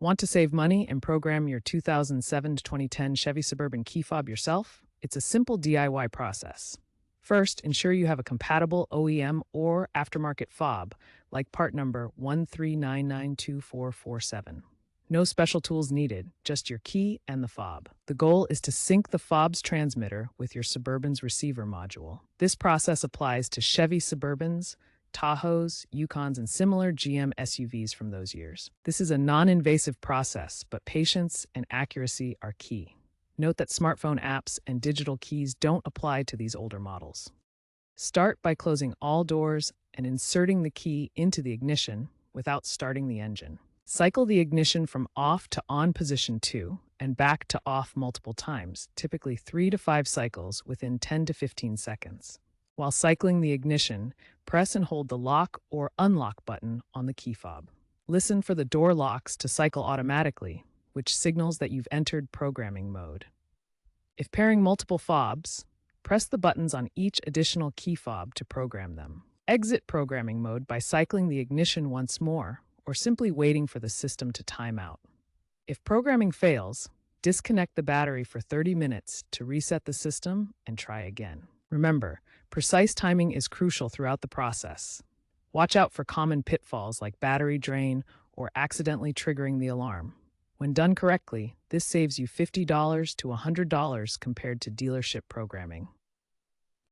Want to save money and program your 2007 to 2010 Chevy Suburban key fob yourself? It's a simple DIY process. First, ensure you have a compatible OEM or aftermarket fob, like part number 139924447. No special tools needed, just your key and the fob. The goal is to sync the fob's transmitter with your Suburban's receiver module. This process applies to Chevy Suburbans, Tahoes, Yukons, and similar GM SUVs from those years. This is a non-invasive process, but patience and accuracy are key. Note that smartphone apps and digital keys don't apply to these older models. Start by closing all doors and inserting the key into the ignition without starting the engine. Cycle the ignition from off to on position 2 and back to off multiple times, typically 3 to 5 cycles within 10 to 15 seconds. While cycling the ignition, press and hold the lock or unlock button on the key fob. Listen for the door locks to cycle automatically, which signals that you've entered programming mode. If pairing multiple fobs, press the buttons on each additional key fob to program them. Exit programming mode by cycling the ignition once more, or simply waiting for the system to time out. If programming fails, disconnect the battery for 30 minutes to reset the system and try again. Remember, precise timing is crucial throughout the process. Watch out for common pitfalls like battery drain or accidentally triggering the alarm. When done correctly, this saves you $50 to $100 compared to dealership programming.